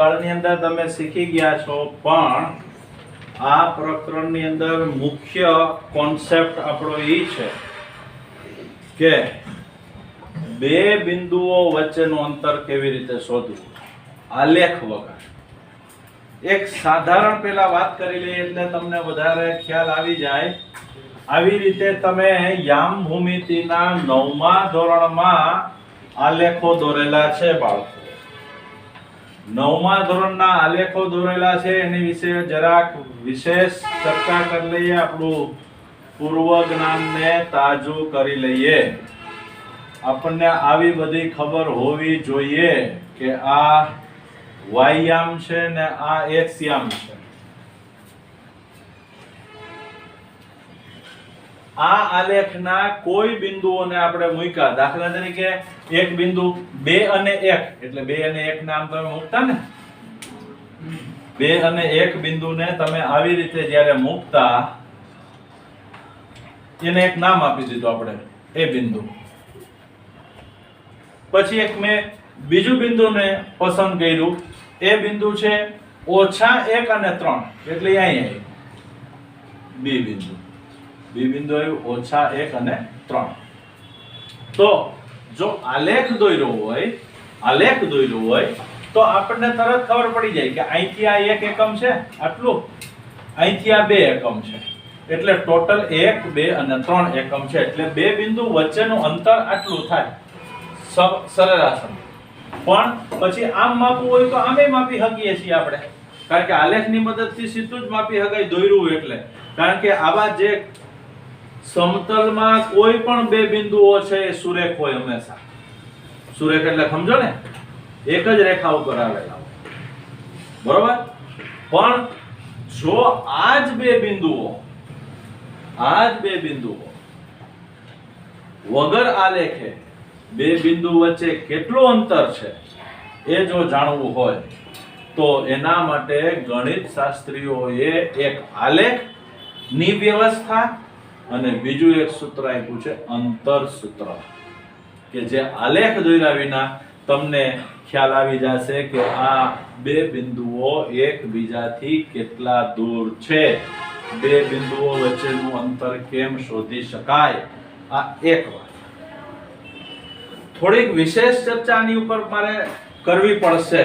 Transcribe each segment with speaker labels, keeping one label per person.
Speaker 1: ભૂતકાળની અંદર તમે શીખી ગયા છો, પણ આ પ્રકરણની અંદર મુખ્ય કોન્સેપ્ટ આપણો એ છે કે બે બિંદુઓ વચ્ચેનું અંતર કેવી રીતે શોધવું આલેખ વગર. એક સાધારણ પહેલા વાત કરી લઈએ એટલે તમને વધારે ખ્યાલ આવી જાય. આવી રીતે તમે યામ ભૂમિતિના 9મા ધોરણમાં આલેખો દોરેલા છે બાળકો. 9મા ધોરણના આલેખો દોરેલા છે, એની વિશે જરાક વિશેષ ચર્ચા કરી લઈએ. આપણું પૂર્વ જ્ઞાનને તાજું કરી લઈએ. આપણને આવી બધી ખબર હોવી જોઈએ કે આ વાયયામ છે ને આ એક્સયામ છે. આ આલેખના કોઈ બિંદુઓને આપણે મૂક્યા, દાખલા તરીકે એક બિંદુ 2 અને 1, એટલે 2 અને 1 નામ તમે મૂકતા ને, 2 અને 1 બિંદુને તમે આવી રીતે જ્યારે મૂકતા, એને એક નામ આપી દીધું આપણે એ બિંદુ. પછી એક મેં બીજું બિંદુને પસંદ કર્યું, એ બિંદુ છે -1 અને 3, એટલે અહીં બી બિંદુ. બી બિંદુ આવ્યું -1 અને 3. તો જો આલેખ દોર્યો હોય તો આપણને તરત ખબર પડી જાય કે અહીંથી આ 1 એકમ છે આટલું, અહીંથી આ 2 એકમ છે, એટલે ટોટલ 1, 2 અને 3 એકમ છે. એટલે બે બિંદુ વચ્ચેનું અંતર આટલું થાય સરેરાશ. પણ પછી આમ માપવું હોય તો આમે માપી શકીએ છીએ આપણે, કારણ કે આલેખની મદદથી સીધું જ માપી શકાય દોર્યું એટલે. કારણ કે આવા જે સમતલમાં કોઈ પણ બે બિંદુઓ છે એ સુરેખ હોય હંમેશા. સુરેખ એટલે સમજો ને, એક જ રેખા ઉપર આવેલા હોય, બરોબર. પણ જો આ જ બે બિંદુઓ વગર આલેખે બે બિંદુ વચ્ચે કેટલું અંતર છે એ જો જાણવું હોય તો એના માટે ગણિત શાસ્ત્રીઓએ એક આલેખ ની વ્યવસ્થા અને બીજું એક સૂત્ર આપ્યું છે અંતર સૂત્ર, કે જે આલેખ દોર્યા વિના તમને ખ્યાલ આવી જશે કે આ બે બિંદુઓ એકબીજાથી કેટલા દૂર છે, બે બિંદુઓ વચ્ચેનું અંતર કેમ શોધી શકાય. આ એક વાત. થોડીક વિશેષ ચર્ચાની ઉપર મારે કરવી પડશે,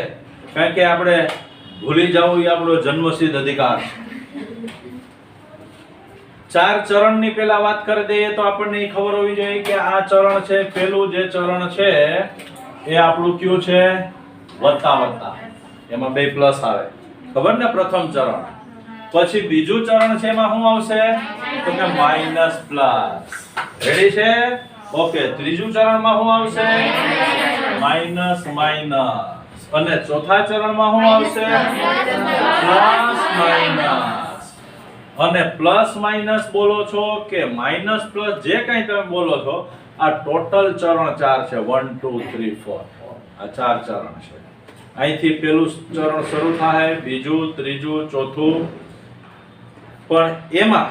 Speaker 1: કારણ કે આપણે ભૂલી જવું એ આપણો જન્મસિદ્ધ અધિકાર છે. 4 ચરણની પહેલા વાત કરી દઈએ તો આપણને ખબર હોવી જોઈએ કે આ ચરણ છે, પહેલું જે ચરણ છે એ આપણું કયું છે? વત્તા. એમાં 2 પ્લસ આવે, ખબર ને, પ્રથમ ચરણ. પછી બીજું ચરણ છે, એમાં શું આવશે? તો કે માઈનસ પ્લસ. રેડી છે? ઓકે. ત્રીજું ચરણમાં શું આવશે? માઈનસ. અને ચોથા ચરણમાં શું આવશે? Plus minus. અને પ્લસ માઈનસ બોલો છો કે માઈનસ પ્લસ, જે કંઈ તમે બોલો છો, આ ટોટલ ચરણ 4 છે. 1 2 3 4, આ 4 ચરણ છે. અહીંથી પેલું ચરણ શરૂ થાય, બીજું, ત્રીજું, ચોથું. પણ એમાં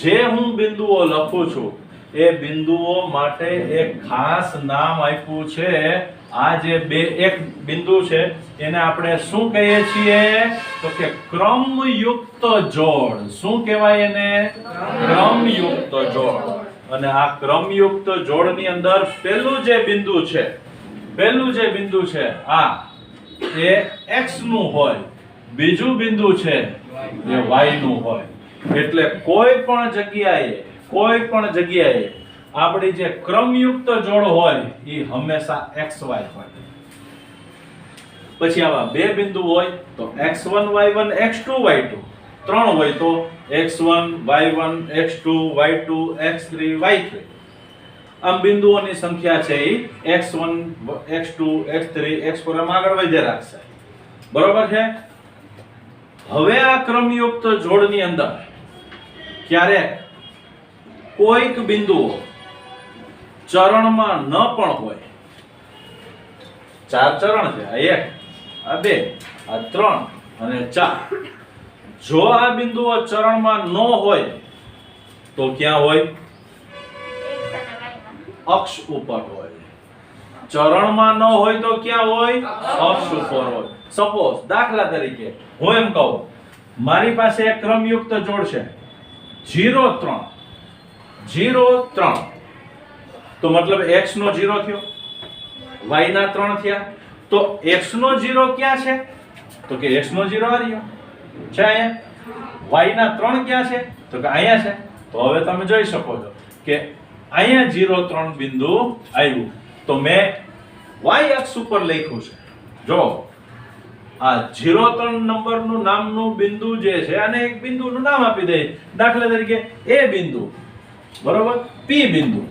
Speaker 1: જે હું બિંદુઓ લખું છું એ બિંદુઓ માટે એક ખાસ નામ આપ્યું છે. આ જે એક બિંદુ છે એને આપણે શું કહીએ છીએ? તો કે ક્રમયુક્ત જોડ. શું કહેવાય એને? ક્રમયુક્ત જોડ. અને આ ક્રમયુક્ત જોડની અંદર પહેલું જે બિંદુ છે આ એ x નું હોય, બીજું બિંદુ છે એ y નું હોય. એટલે કોઈ પણ જગ્યાએ આપણી જે ક્રમયુક્ત જોડ હોય એ હંમેશા xy હોય. પછી આવા બે બિંદુ હોય તો x1 y1 x2 y2, 3 હોય તો x1 y1 x2 y2 x3 y3. આમ બિંદુઓની સંખ્યા છે એ x1 x2 x3 x4 આમ આગળ વધે રાખશે, બરોબર છે. હવે આ ક્રમયુક્ત જોડની અંદર ક્યારેક કોઈક બિંદુઓ ચરણમાં ન પણ હોય. 4 ચરણ છે, આ 1, આ 2, આ 3 અને 4. જો આ બિંદુઓ ચરણમાં ન હોય તો ક્યાં હોય? અક્ષ ઉપર હોય. ચરણમાં ન હોય તો ક્યાં હોય? અક્ષ ઉપર હોય. સપોઝ દાખલા તરીકે હું એમ કહું, મારી પાસે એક ક્રમયુક્ત જોડ છે 0 3 0 3, તો મતલબ x નો 0 થયો, y ના 3 થયા, તો x નો 0 ક્યાં છે? તો કે x નો 0 આ રહ્યો છે અહીંયા. y ના 3 ક્યાં છે? તો કે અહીંયા છે. તો હવે તમે જોઈ શકો છો કે અહીંયા 0 3 બિંદુ આવ્યું, તો મેં y અક્ષ ઉપર લખ્યું છે. જો આ 0 3 નંબરનું નામનું બિંદુ જે છે, અને એક બિંદુનું નામ આપી દે, દાખલા તરીકે a બિંદુ, બરોબર, p બિંદુ,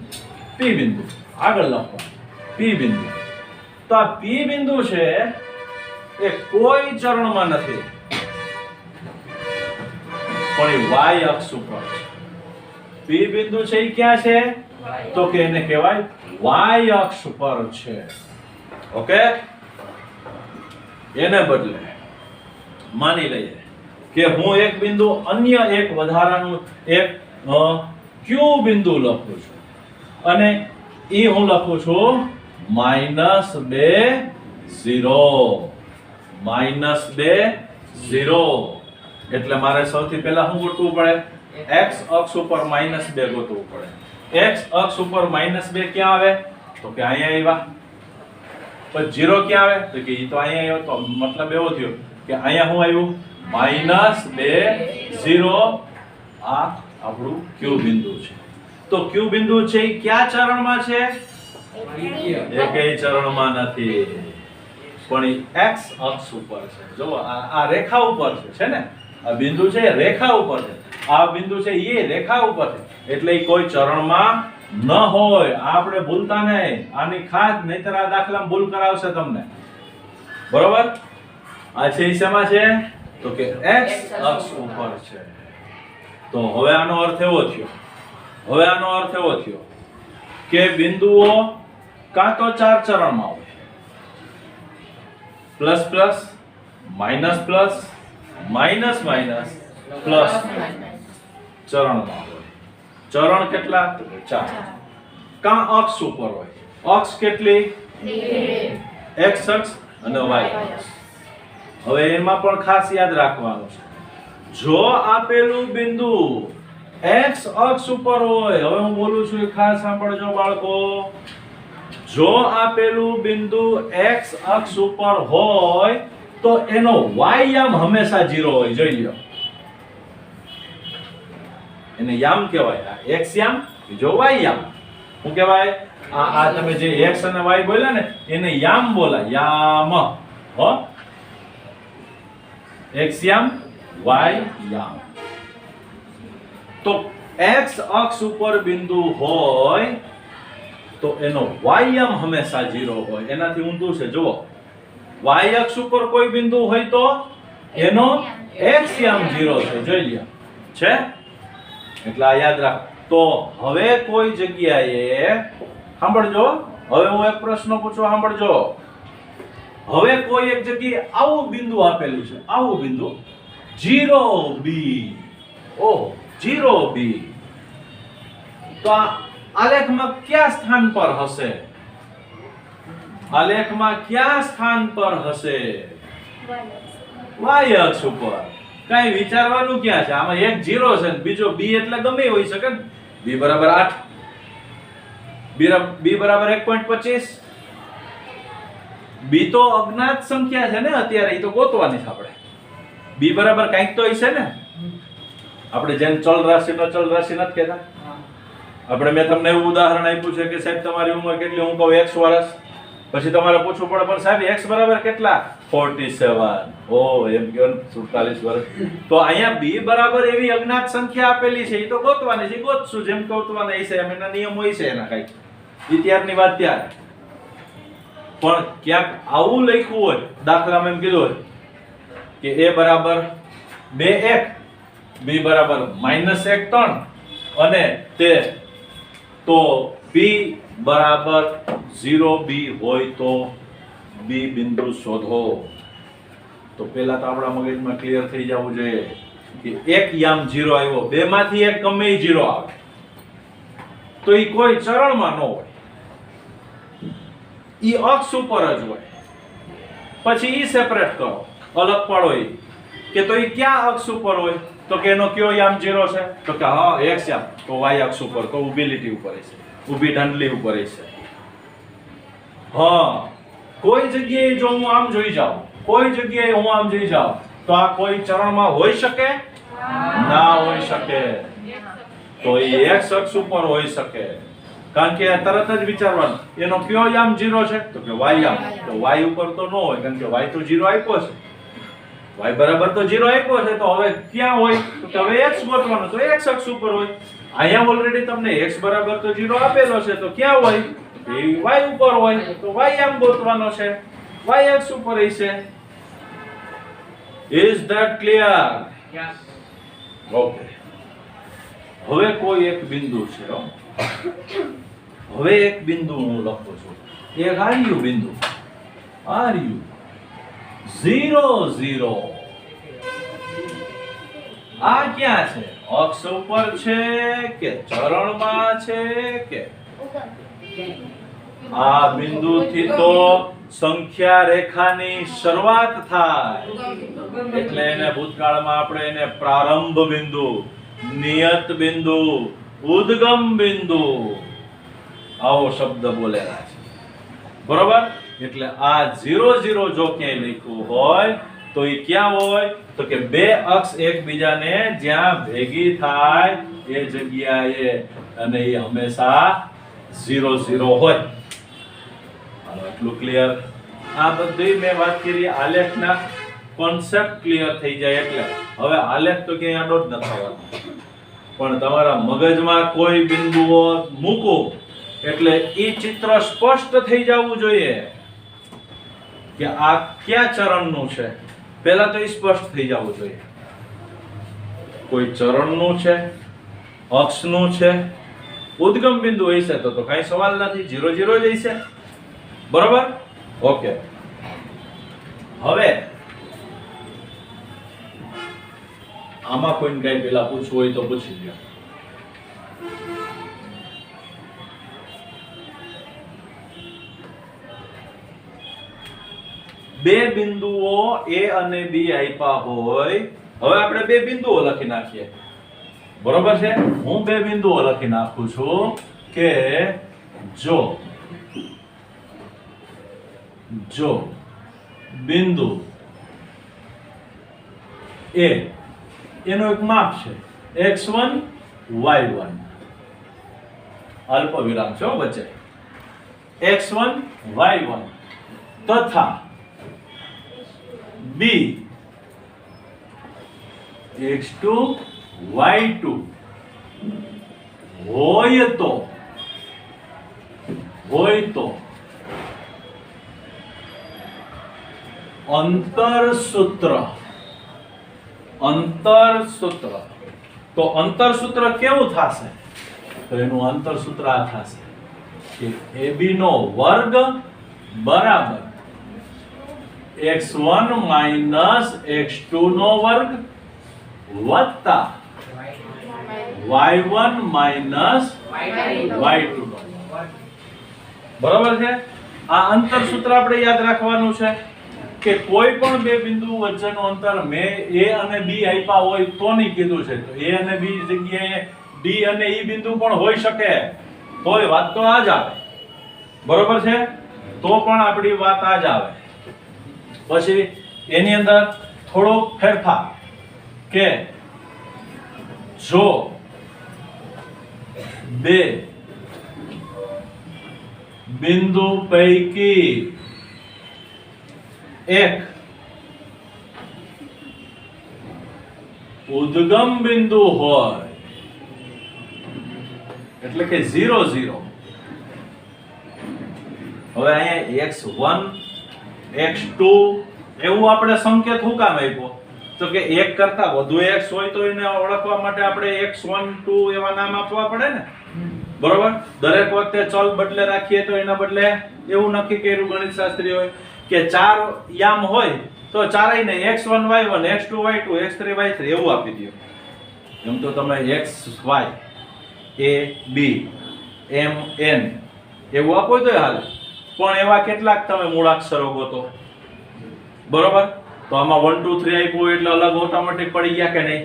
Speaker 1: p બિંદુ આગળ લખો p બિંદુ. તો આ p બિંદુ છે એ કોઈ ચરણમાં નથી, પણ એ y અક્ષ ઉપર છે. p બિંદુ છે એ ક્યાં છે? તો કે એને કહેવાય y અક્ષ પર છે. ઓકે, એને બદલે માની લઈએ કે હું એક બિંદુ અન્ય એક વધારાનું એક q બિંદુ લખું છું, અને ઈ હું લખું છું -2 0 -2 0. એટલે મારે સૌથી પહેલા શું ગોતવું પડે? x અક્ષ ઉપર -2 ગોતવું પડે. x અક્ષ ઉપર -2 ક્યાં આવે? તો કે અહીંયા આવ્યા. પછી 0 ક્યાં આવે? તો કે ઈ તો અહીંયા આવ્યો. તો મતલબ એવો થયો કે અહીંયા શું આવ્યું? -2 0. આ આપણું q બિંદુ છે. તો q બિંદુ છે એ કયા ચરણમાં છે? એકેય ચરણમાં નથી, પણ ઈ x અક્ષ ઉપર છે. જો આ રેખા ઉપર છે ને, આ બિંદુ છે એ રેખા ઉપર છે, આ બિંદુ છે એ રેખા ઉપર છે, એટલે ઈ કોઈ ચરણમાં ન હોય. આપણે ભૂલતા નહીં, આની ખાસ, નહીતર આ દાખલામાં ભૂલ કરાવશે તમને. બરોબર? આ છે ઈ શેમાં છે? તો કે x અક્ષ ઉપર છે. તો હવે આનો અર્થ એવો થયો કે બિંદુઓ કાં તો 4 ચરણમાં હોય, plus plus, minus plus, minus minus, plus ચરણમાં હોય. ચરણ કેટલા? 4. કાં અક્ષ ઉપર હોય. અક્ષ કેટલી? x અક્ષ અને y અક્ષ. હવે એમાં પણ ખાસ યાદ રાખવાનું છે, જો આપેલું બિંદુ x અક્ષ ઉપર હોય, હવે હું બોલું છું એ ખાસ સાંભળજો બાળકો, જો આપેલું બિંદુ x અક્ષ ઉપર હોય તો એનો y યામ હંમેશા 0 હોય. જોઈ લ્યો, એને યામ કહેવાય. આ x યામ, બીજો y યામ. શું કહેવાય? આ તમે જે x અને y બોલ્યા ને, એને યામ બોલાય. યામ, હો, x યામ, y યામ. તો x અક્ષ ઉપર બિંદુ હોય તો એનો y યામ હંમેશા 0 હોય. એનાથી ઊંધું છે. જુઓ, y અક્ષ ઉપર કોઈ બિંદુ હોય તો એનો x યામ 0 છે. જોઈ લ્યો છે, એટલે આ યાદ રાખ. તો હવે કોઈ જગ્યાએ સાંભળજો, હવે હું એક પ્રશ્ન પૂછું, સાંભળજો. હવે કોઈ એક જગ્યાએ આવું બિંદુ આપેલું છે, આવું બિંદુ 0b. ઓહો, 0b. તો આ આલેખમાં કયા સ્થાન પર હશે? આલેખમાં કયા સ્થાન પર હશે? y અક્ષ ઉપર. કઈ વિચારવાનું ક્યાં છે? આમાં એક 0 છે, બીજો b એટલે ગમે હોઈ શકે ને. b બરાબર 8, b બરાબર 1.25. b તો અજ્ઞાત સંખ્યા છે ને અત્યારે, એ તો ગોતવાની છે આપણે. b બરાબર કંઈક તો હશે ને. આપણે જેમ ચલ રાશિનો ચલ રાશિ નથી કહેતા. આપણે મેં તમને એવું ઉદાહરણ આપ્યું છે કે સાહેબ તમારી ઉંમર કેટલી? હું કહું x વર્ષ. પછી તમારે પૂછવું પડે, પણ સાહેબ x બરાબર કેટલા? 47. ઓ એમ કહો 47 વર્ષ. તો અહીંયા b બરાબર એવી અજ્ઞાત સંખ્યા આપેલી છે, એ તો ગોતવાની છે, ગોતશું જેમ ગોતવાના હશે એમ, એના નિયમ હોય છે એના કઈ. ઇતિહાસની વાત ત્યારે. પણ ક્યાંક આવું લખ્યું હોય, દાખલામાં એમ કીધું હોય કે a બરાબર 2 1, b બરાબર -1 3, અને તે તો b બરાબર 0b હોય તો b બિંદુ શોધો. તો પહેલા તો આપણા મગજમાં ક્લિયર થઈ જવું જોઈએ કે એક યામ 0 આવ્યો, બે માંથી એક ગમે 0 આવે તો એ કોઈ ચરણમાં ન હોય. ઈ અક્ષ ઉપર જ હોય. પછી ઈ સેપરેટ કરો, અલગ પાડો ઈ કે તો ઈ ક્યાં અક્ષ ઉપર હોય, તો કે એનો કયો યામ 0 છે, તો કે હા x યામ, તો y અક્ષ ઉપર, તો ઊભી લીટી ઉપર છે, ઊભી ઢંઢલી ઉપર છે. હા, કોઈ જગ્યાએ જો હું આમ જોઈ જાઉં, કોઈ જગ્યાએ હું આમ જોઈ જાઉં, તો આ કોઈ ચરણમાં હોઈ શકે? ના હોઈ શકે. તો એ x અક્ષ ઉપર હોઈ શકે, કારણ કે તરત જ વિચારવાનું એનો કયો યામ 0 છે, તો કે y યામ, તો y ઉપર તો ન હોય, કારણ કે y તો 0 આપ્યો છે, y બરાબર તો 0 આપ્યો છે, તો હવે ક્યાં હોય, તો કે હવે x ગોતવાનો, તો x અક્ષ ઉપર હોય. અહીંયા ઓલરેડી તમને x બરાબર તો 0 આપેલો છે, તો ક્યાં હોય, એ y ઉપર હોય, તો y યામ ગોતવાનો છે, y અક્ષ ઉપર હશે. Is that clear?
Speaker 2: Yes.
Speaker 1: Okay. હવે કોઈ એક બિંદુ છે, હવે એક બિંદુ હું લખું છું, એક આર્યુ બિંદુ, આર્યુ 0 0. આ ક્યાં છે, અક્ષ ઉપર છે કે ચરણમાં છે કે? આ બિંદુથી તો સંખ્યા રેખાની શરૂઆત થાય, એટલે એને ભૂતકાળમાં આપણે એને પ્રારંભ બિંદુ, નિયત બિંદુ, ઉદ્ગમ બિંદુ આવો શબ્દ બોલેલા છે. બરોબર? એટલે આ 0 0 જો ક્યાંય લખ્યું હોય તો એ ક્યાં હોય, તો કે બે અક્ષ એકબીજાને જ્યાં ભેગી થાય એ જગ્યાએ, અને એ હંમેશા 0 0 હોય. એટલું ક્લિયર? આ બધી મેં વાત કરી આલેખના કોન્સેપ્ટ ક્લિયર થઈ જાય એટલે. હવે આલેખ તો ક્યાંય આડો જ ન થવાનો, પણ તમારા મગજમાં કોઈ બિંદુઓ મૂકો એટલે ઈ ચિત્ર સ્પષ્ટ થઈ જવું જોઈએ કે આ કયા ચરણનું છે. પહેલા તો ઈ સ્પષ્ટ થઈ જવું જોઈએ, કોઈ ચરણનું છે, અક્ષનું છે, ઉદ્ગમ બિંદુ હશે તો કઈ સવાલ નથી, 0 0 જ હશે. બરોબર? ઓકે. હવે આમાં કોઈને કઈ પેલા પૂછવું હોય તો પૂછી લ્યો. બે બિંદુઓ A અને B આપ્યા હોય, હવે આપણે બે બિંદુઓ લખી નાખીએ. બરોબર છે? હું બે બિંદુઓ લખી નાખું છું કે જો બિંદુ A એનો એક માપ છે x1 y1, અલ્પ વિરામ છે વચ્ચે, x1 y1 તથા B x2 y2 હોય તો અંતરસૂત્ર. તો અંતરસૂત્ર કેવું થશે, તો એનું અંતરસૂત્ર આ થશે કે AB નો વર્ગ બરાબર x1 માઈનસ x2 નો વર્ગ વત્તા y1 માઈનસ y2 નો વર્ગ. બરાબર છે? આ અંતરસૂત્ર આપણે યાદ રાખવાનું છે કે કોઈ પણ બે બિંદુ વચ્ચેનું અંતર મેં A અને B આપ્યા હોય તો નહીં કીધું છે, તો A અને B જગ્યાએ D અને E બિંદુ પણ હોઈ શકે, તોય વાત તો આ જ આવે. બરોબર છે? તો પણ આપણી વાત આ જ આવે. પછી એની અંદર થોડો ફેરફાર કે જો બે બિંદુ પૈકી એક ઉદ્ગમ બિંદુ હોય એટલે કે 0 0. હવે અહીંયા x1 x2 એવું આપણે સંકેત શું કામ આપ્યો, તો કે એક કરતા વધુ x હોય તો એને ઓળખવા માટે આપણે x1 2 એવા નામ આપવા પડે ને. બરોબર? દરેક વખતે ચલ બદલે રાખીએ તો એના બદલે એવું નક્કી કર્યું ગણિત શાસ્ત્રીઓએ કે 4 યામ હોય તો ચારેય ને x1 y1 x2 y2 x3 y3 એવું આપી દો. એમ તો તમે x y a b m n એવું આપો તો હાલ, પણ એવા કેટલાક તમે મૂળાક્ષરો ગોતો, બરોબર? તો આમાં 1 2 3 આપ્યું એટલે અલગ ઓટોમેટિક પડી ગયા કે નહીં?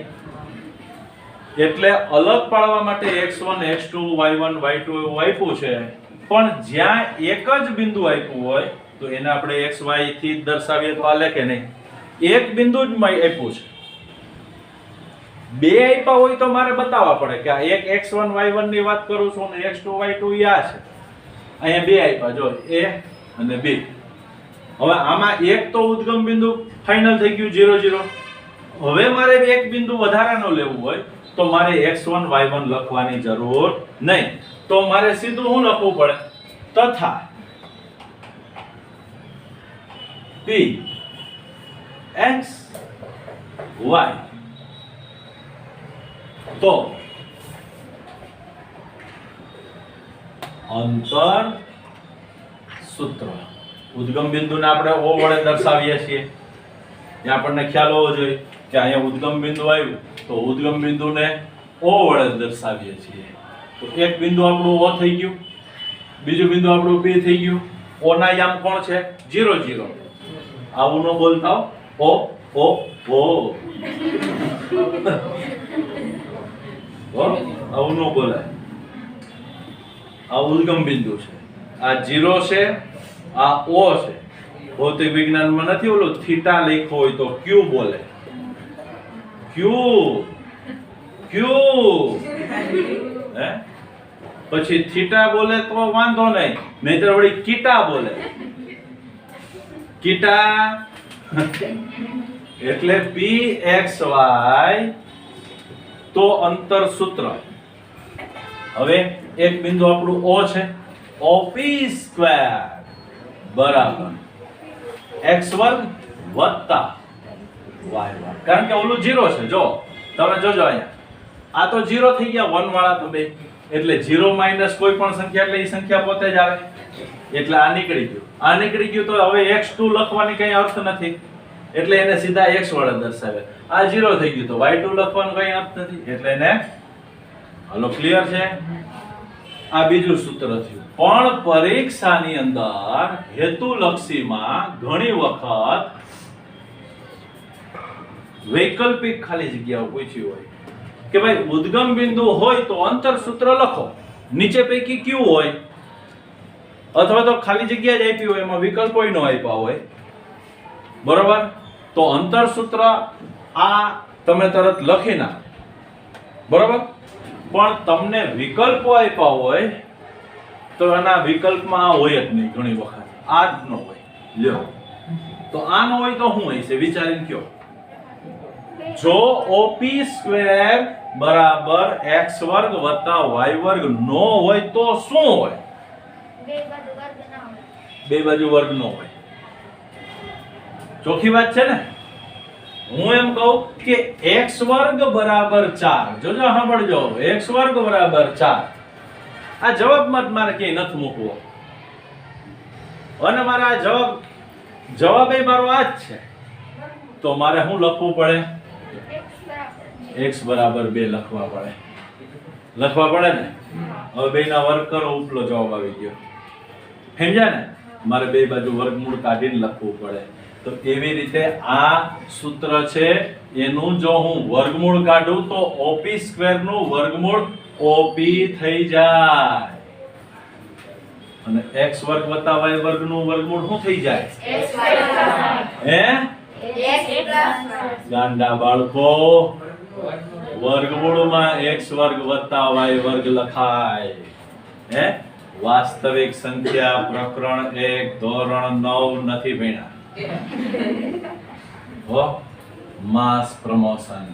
Speaker 1: એટલે અલગ પાડવા માટે x1 x2 y1 y2 એવું આપ્યું છે, પણ જ્યાં એક જ બિંદુ આપ્યું હોય તો એને આપણે xy થી દર્શાવીએ તો હાલે કે નહીં? એક બિંદુ જ આપ્યું છે. બે આપ્યા હોય તો મારે બતાવવા પડે કે આ એક x1 y1 ની વાત કરું છું અને x2 y2 આ છે. અહીંયા બે આપ્યા, જો a અને b. હવે આમાં એક તો ઉદ્ગમ બિંદુ ફાઇનલ થઈ ગયું 0 0. હવે મારે એક બિંદુ વધારાનો લેવું હોય તો મારે x1 y1 લખવાની જરૂર નહીં. તો મારે સીધું શું લખવું પડે? તથા p x y. તો અંતર સૂત્ર ઉદ્ગમ બિંદુને આપણે o વડે દર્શાવીએ છીએ. ત્યાં આપણને ખ્યાલ હોવો જોઈએ કે અહીંયા ઉદ્ગમ બિંદુ આવ્યું તો ઉદ્ગમ બિંદુને o વડે દર્શાવીએ છીએ. તો એક બિંદુ આપણું o થઈ ગયું, બીજું બિંદુ આપણું p થઈ ગયું. o ના યામ કોણ છે? 0 0. આવું ન બોલતા હો, o o આવું ન બોલાય. આ ઉદ્ગમ બિંદુ છે, આ 0 છે, આ o છે. ભૌતિક વિજ્ઞાનમાં નથી ઓલું થીટા લખ્યો હોય તો q બોલે, q q હે, પછી થીટા બોલે તો વાંધો નહીં, નહીતર વળી કીટા બોલે, કીટા. એટલે pxy તો અંતર સૂત્ર. હવે એક બિંદુ આપણું o છે, op² બરાબર x વર્ગ વત્તા y વર્ગ. કારણ કે ઓલું 0 છે, જો તમે જોજો અહીંયા આ તો 0 થઈ ગયા 1 વાળા તો બે, એટલે 0 માઈનસ કોઈ પણ સંખ્યા એટલે એ સંખ્યા પોતે જ આવે. એટલે આ નીકળી ગયું, આ નીકળી ગયું. તો હવે x2 લખવાની કઈ અર્થ નથી, એટલે એને સીધા x વડે દર્શાવે. આ 0 થઈ ગયું તો y2 લખવાનો કઈ અર્થ નથી, એટલે એને હાલો ક્લિયર છે. આ બીજું સૂત્ર થયું. પણ પરીક્ષાની અંદર હેતુલક્ષીમાં ઘણી વખત વૈકલ્પિક ખાલી જગ્યાઓ પૂછી હોય કે ભાઈ ઉદ્ગમ બિંદુ હોય તો અંતર સૂત્ર લખો, નીચે પૈકી કયું હોય, અથવા તો ખાલી જગ્યા જ આપી હોય, એમાં વિકલ્પો ન આપ્યા હોય, બરોબર? તો અંતર સૂત્ર આ તમે તરત લખી નાખો, બરોબર? પણ તમને વિકલ્પો આપ્યા હોય તો એના વિકલ્પમાં હોય જ નહીં, ઘણી વખત આ જ ન હોય. લ્યો તો આ ન હોય તો શું હોય છે વિચારીને કયો. જો op² બરાબર x વર્ગ વત્તા y વર્ગ નો હોય તો શું હોય? બે બાજુ વર્ગ નો હોય. ચોખ્ખી વાત છે ને. હું એમ કહું કે x વર્ગ બરાબર 4. જોજો સાંભળજો, x વર્ગ બરાબર 4. આ જવાબમાં જ મારે ક્યાંય નથી મૂકવો, અને મારા જવાબ એ મારો આ જ છે. તો મારે શું લખવું પડે? x બરાબર 2 લખવા પડે ને. હવે બેના વર્ગ કરો, ઉપલો જવાબ આવી ગયો. સમજ્યા ને? મારે બે બાજુ વર્ગમૂળ કાઢીને લખવું પડે. તો એવી રીતે આ સૂત્ર છે, એનું જો હું વર્ગમૂળ કાઢું તો op² નું વર્ગમૂળ op થઈ જાય, અને x વર્ગ વત્તા y વર્ગ નું વર્ગમૂળ શું થઈ જાય? હે ગાંડા બાળકો, વર્ગમૂળમાં x વર્ગ વત્તા y વર્ગ લખાય. હે વાસ્તવિક સંખ્યા પ્રકરણ 1 ધોરણ 9 નથી ભણ્યા હો. માસ પ્રમોશન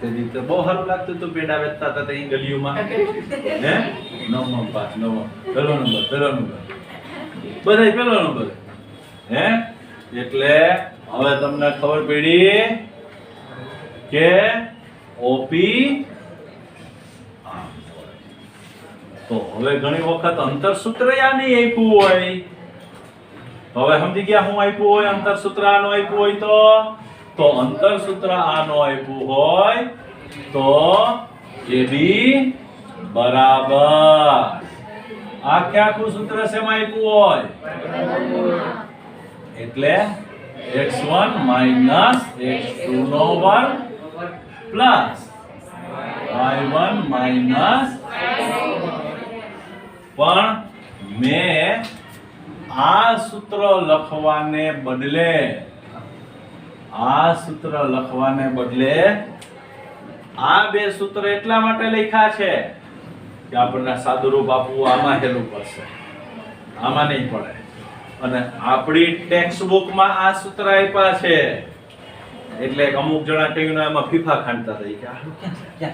Speaker 1: તે રીતે બહુ સારું લાગતું હતું, પેડા વેચતા હતા તે ગલીઓમાં. હે 9 પાસ 9 પેલો નંબર બધાય પેલો નંબર. હે એટલે હવે તમને ખબર પડી કે op. તો હવે ઘણી વખત અંતર સૂત્ર યા નહીં આપ્યું હોય, હવે સમજી ગયા હું આપ્યું હોય અંતર સૂત્ર આનો આપ્યું હોય તો અંતર સૂત્ર આનો આપ્યું હોય તો AB બરાબર આખે આખું સૂત્ર શેમાં આપ્યું હોય એટલે x1 માઈનસ x2 નો વર્ગ પ્લસ y1 માઈનસ પણ મેં આ સૂત્ર લખવાને બદલે આ બે સૂત્ર એટલા માટે લખ્યા છે કે આપણને સાદું રૂપ આપવું આમાં હેલું પડશે, આમાં નહીં પડે. અને આપણી ટેક્સ્ટ બુકમાં આ સૂત્ર આપ્યા છે એટલે અમુક જણા ટીવીના એમાં ફીફા ખાંડતા થઈ કે આનું ક્યાં છે,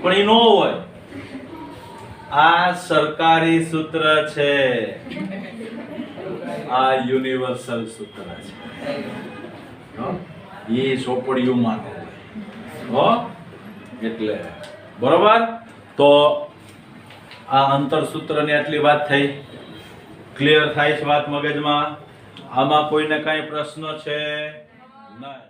Speaker 1: પણ એ ન હોય. આ સરકારી સૂત્ર છે, આ યુનિવર્સલ સૂત્ર છે. એ ચોપડીઓમાં હો એટલે બરોબર. તો આ અંતર સૂત્રની આટલી વાત થઈ. ક્લિયર થાય છે વાત મગજમાં? આમાં કોઈને કઈ પ્રશ્ન છે? નહીં.